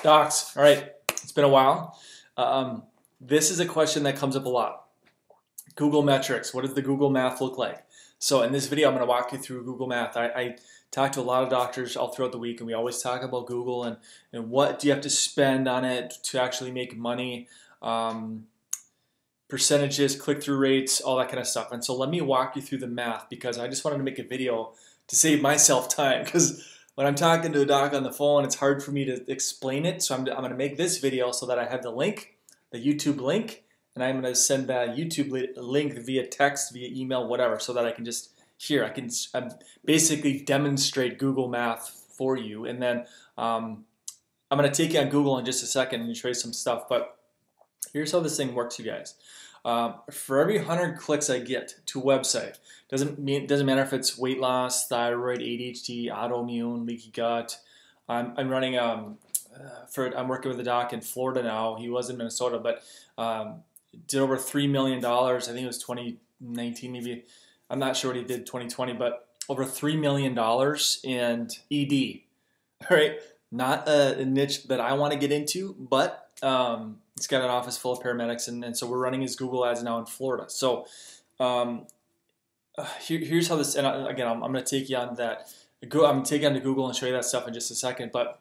Docs, all right, it's been a while. This is a question that comes up a lot. Google metrics, what does the Google math look like? So in this video, I'm going to walk you through Google Math. I talk to a lot of doctors all throughout the week, and we always talk about Google and what do you have to spend on it to actually make money, percentages, click-through rates, all that kind of stuff. And so let me walk you through the math because I just wanted to make a video to save myself time because when I'm talking to a doc on the phone, it's hard for me to explain it. So I'm going to make this video so that I have the link, the YouTube link, and I'm going to send that YouTube link via text, via email, whatever, so that I can just basically demonstrate Google Math for you. And then I'm going to take you on Google in just a second and show you some stuff. But here's how this thing works, you guys. For every 100 clicks I get to a website, doesn't matter if it's weight loss, thyroid, ADHD, autoimmune, leaky gut. I'm running I'm working with a doc in Florida now. He was in Minnesota, but did over $3 million. I think it was 2019, maybe. I'm not sure what he did 2020, but over $3 million in ED. All right, not a niche that I want to get into, but he's got an office full of paramedics, and so we're running his Google ads now in Florida. So here's how this, and again, I'm going to take you on that. I'm going to take you on to Google and show you that stuff in just a second. But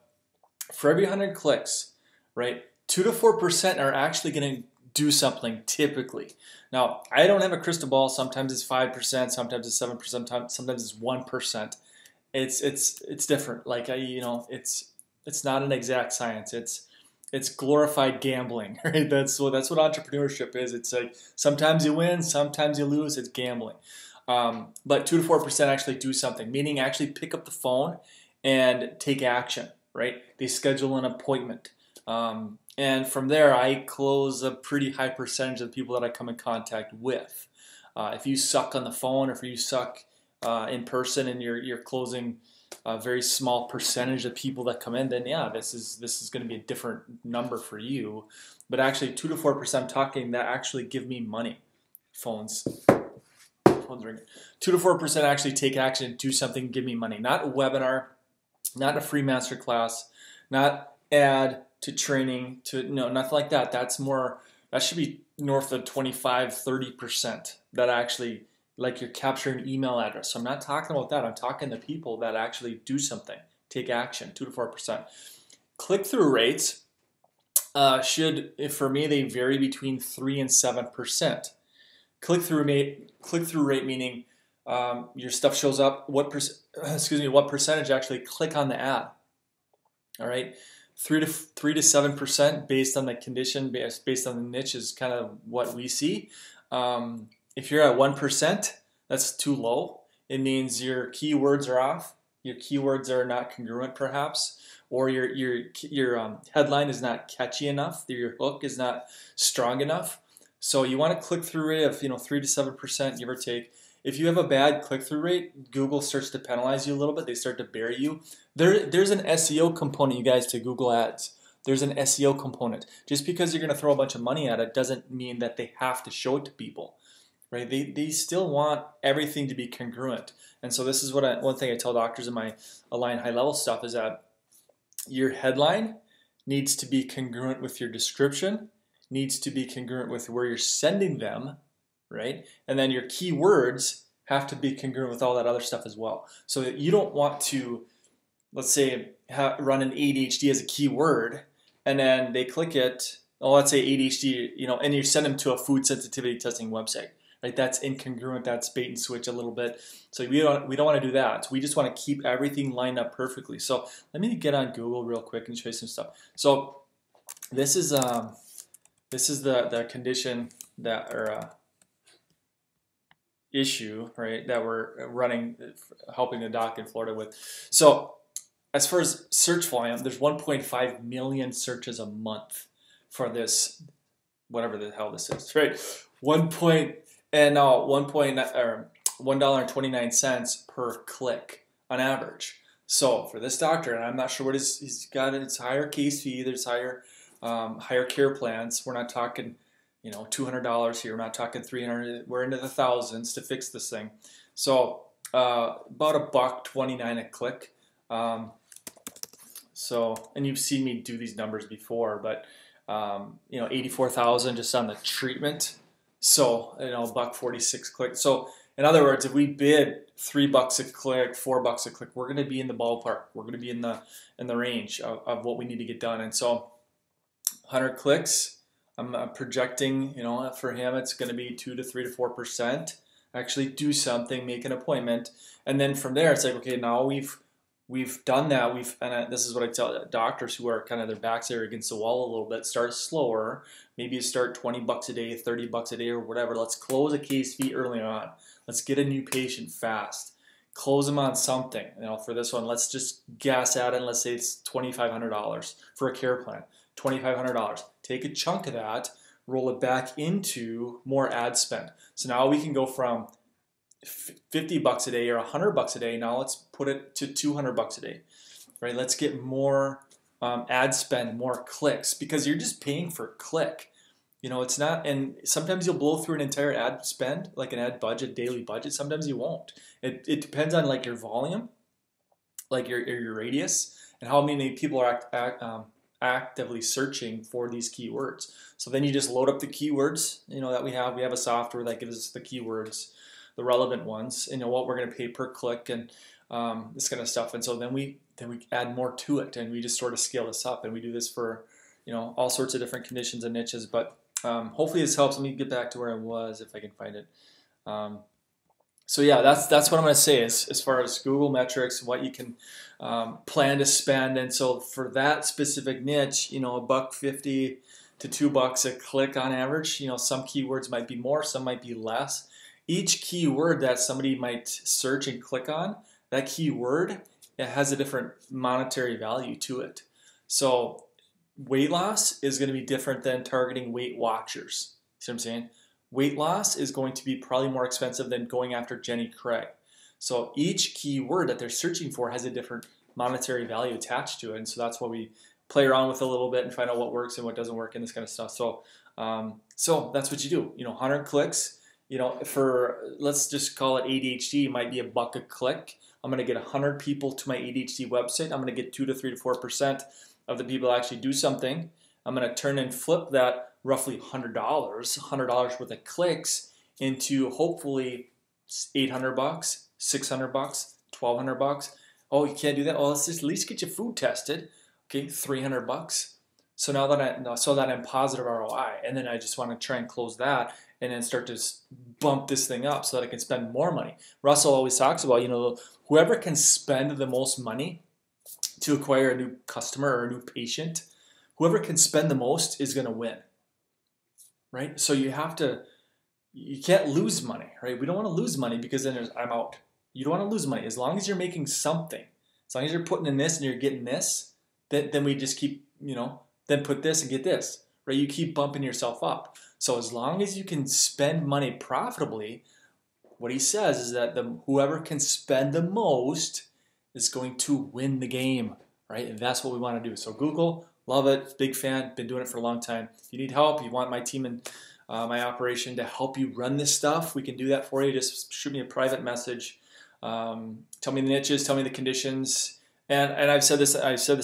for every 100 clicks, right, 2 to 4% are actually going to do something typically. Now, I don't have a crystal ball. Sometimes it's 5%, sometimes it's 7%, sometimes it's 1%. It's different. Like it's not an exact science. It's glorified gambling, right? That's what entrepreneurship is. It's like sometimes you win, sometimes you lose. It's gambling. But 2 to 4% actually do something, meaning actually pick up the phone and take action, right? They schedule an appointment. And from there, I close a pretty high percentage of the people that I come in contact with. If you suck on the phone, or if you suck in person, and you're closing a very small percentage of people that come in, then yeah, this is going to be a different number for you. But actually, 2 to 4% talking that actually give me money. Phones ringing. 2 to 4% actually take action, do something, give me money. Not a webinar, not a free masterclass, not ad to training, nothing like that. That should be north of 25-30% that actually, like, you're capturing email address. So I'm not talking about that. I'm talking to people that actually do something, take action, 2 to 4%. Click-through rates should, for me, they vary between 3 and 7%. Click-through rate meaning your stuff shows up. What percentage actually click on the ad? All right. 3 to 7% based on the condition, based on the niche is kind of what we see. If you're at 1%, that's too low. It means your keywords are off. Your keywords are not congruent, perhaps, or your headline is not catchy enough. Your hook is not strong enough. So you want a click-through rate of 3 to 7%, give or take. If you have a bad click-through rate, Google starts to penalize you a little bit. They start to bury you. There's an SEO component, you guys, to Google Ads. There's an SEO component. Just because you're going to throw a bunch of money at it doesn't mean that they have to show it to people, right? They still want everything to be congruent. And so this is one thing I tell doctors in my Align High Level stuff is that your headline needs to be congruent with your description, needs to be congruent with where you're sending them, right? And then your keywords have to be congruent with all that other stuff as well. So that you don't want to, let's say, run an ADHD as a keyword, and then they click it, let's say ADHD, and you send them to a food sensitivity testing website, right? That's incongruent, that's bait and switch a little bit. So we don't want to do that. So we just want to keep everything lined up perfectly. So let me get on Google real quick and show you some stuff. So this is the condition that, or issue, right, that we're running, helping the doc in Florida with. So as far as search volume, there's 1.5 million searches a month for this, whatever the hell this is, right? $1.29 per click on average. So for this doctor, and I'm not sure what he's got, it's higher case fee, there's higher care plans. We're not talking $200 here. We're not talking $300. We're into the thousands to fix this thing. So about $1.29 a click. So, and you've seen me do these numbers before, but 84,000 just on the treatment. So, $1.46 click. So, in other words, if we bid $3 a click, $4 a click, we're going to be in the ballpark. We're going to be in the range of what we need to get done. And so, 100 clicks, I'm projecting, for him, it's going to be 2 to 3 to 4%. Actually do something, make an appointment, and then from there, it's like, okay, now we've done that. This is what I tell doctors who are kind of their backs are against the wall a little bit. Start slower. Maybe you start $20 a day, $30 a day, or whatever. Let's close a case fee early on. Let's get a new patient fast. Close them on something. For this one, let's just gas at it. And let's say it's $2,500 for a care plan. $2,500. Take a chunk of that, roll it back into more ad spend. So now we can go from $50 a day or $100 a day. Now let's put it to $200 a day, right? Let's get more ad spend, more clicks, because you're just paying for a click. It's not, and sometimes you'll blow through an entire ad spend, like an ad budget, daily budget. Sometimes you won't. It depends on like your volume, like your radius, and how many people are actively searching for these keywords. So then you just load up the keywords, that we have. We have a software that gives us the keywords, the relevant ones, what we're going to pay per click, and this kind of stuff. And so then we add more to it, and we just sort of scale this up. And we do this for all sorts of different conditions and niches. But hopefully this helps. Let me get back to where I was if I can find it. So yeah, that's what I'm going to say as far as Google metrics, what you can plan to spend. And so for that specific niche, $1.50 to $2 a click on average. Some keywords might be more, some might be less. Each keyword that somebody might search and click on, that keyword, it has a different monetary value to it. So weight loss is going to be different than targeting Weight Watchers. See what I'm saying? Weight loss is going to be probably more expensive than going after Jenny Craig. So each keyword that they're searching for has a different monetary value attached to it. And so that's what we play around with a little bit and find out what works and what doesn't work and this kind of stuff. So that's what you do. 100 clicks, let's just call it ADHD, it might be $1 a click. I'm going to get 100 people to my ADHD website. I'm going to get 2 to 3 to 4% of the people actually do something. I'm going to turn and flip that roughly $100 worth of clicks into hopefully $800, $600, $1,200. Oh, you can't do that? Well, let's just at least get your food tested. Okay, $300. So now that I'm positive ROI, and then I just want to try and close that, and then start to bump this thing up so that I can spend more money. Russell always talks about, whoever can spend the most money to acquire a new customer or a new patient, whoever can spend the most is going to win, right? So you can't lose money, right? We don't want to lose money because then I'm out. You don't want to lose money. As long as you're making something, as long as you're putting in this and you're getting this, then we just keep, then put this and get this, right? You keep bumping yourself up. So as long as you can spend money profitably, what he says is that whoever can spend the most is going to win the game, right? And that's what we want to do. So Google, love it, big fan, been doing it for a long time. If you need help, you want my team and my operation to help you run this stuff, we can do that for you. Just shoot me a private message. Tell me the niches, tell me the conditions. And I've said this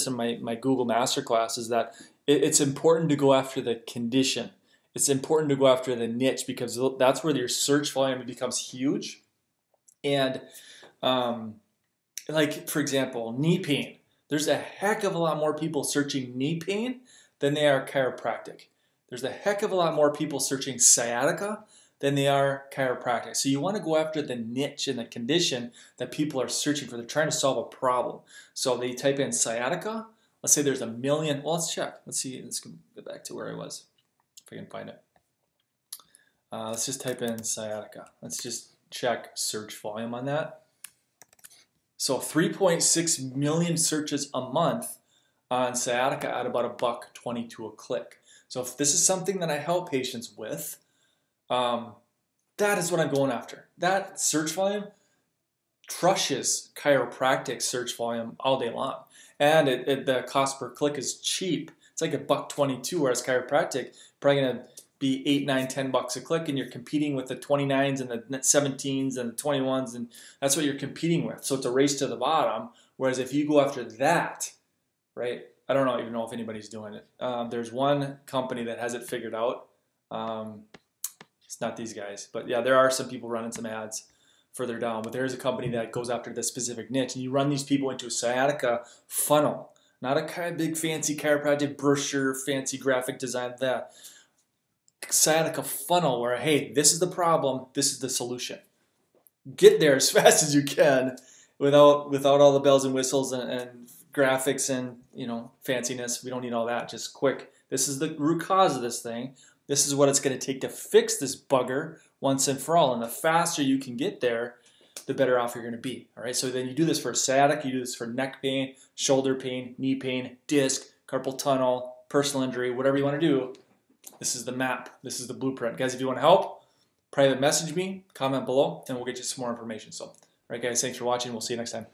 in my Google Masterclass, is that it's important to go after the condition. It's important to go after the niche because that's where your search volume becomes huge. And like, for example, knee pain. There's a heck of a lot more people searching knee pain than they are chiropractic. There's a heck of a lot more people searching sciatica than they are chiropractic. So you want to go after the niche and the condition that people are searching for. They're trying to solve a problem. So they type in sciatica. Let's say there's 1 million. Well, let's check. Let's see. Let's go back to where I was, if I can find it. Let's just type in sciatica. Let's just check search volume on that. So 3.6 million searches a month on sciatica at about $1.22 a click. So if this is something that I help patients with, that is what I'm going after. That search volume crushes chiropractic search volume all day long. And the cost per click is cheap. It's like $1.22, whereas chiropractic probably going to be $8, $9, $10 a click, and you're competing with the 29s and the 17s and the 21s, and that's what you're competing with. So it's a race to the bottom. Whereas if you go after that, right? I don't even know if anybody's doing it. There's one company that has it figured out. It's not these guys, but yeah, there are some people running some ads further down. But there's a company that goes after this specific niche, and you run these people into a sciatica funnel, not a kind of big fancy chiropractic brochure, fancy graphic design. That sciatica funnel where, hey, this is the problem, this is the solution. Get there as fast as you can without all the bells and whistles and graphics and fanciness. We don't need all that. Just quick. This is the root cause of this thing. This is what it's going to take to fix this bugger once and for all. And the faster you can get there, the better off you're going to be. All right. So then you do this for sciatica, you do this for neck pain, shoulder pain, knee pain, disc, carpal tunnel, personal injury, whatever you want to do. This is the map. This is the blueprint. Guys, if you want to help, private message me, comment below, and we'll get you some more information. So, all right, guys, thanks for watching. We'll see you next time.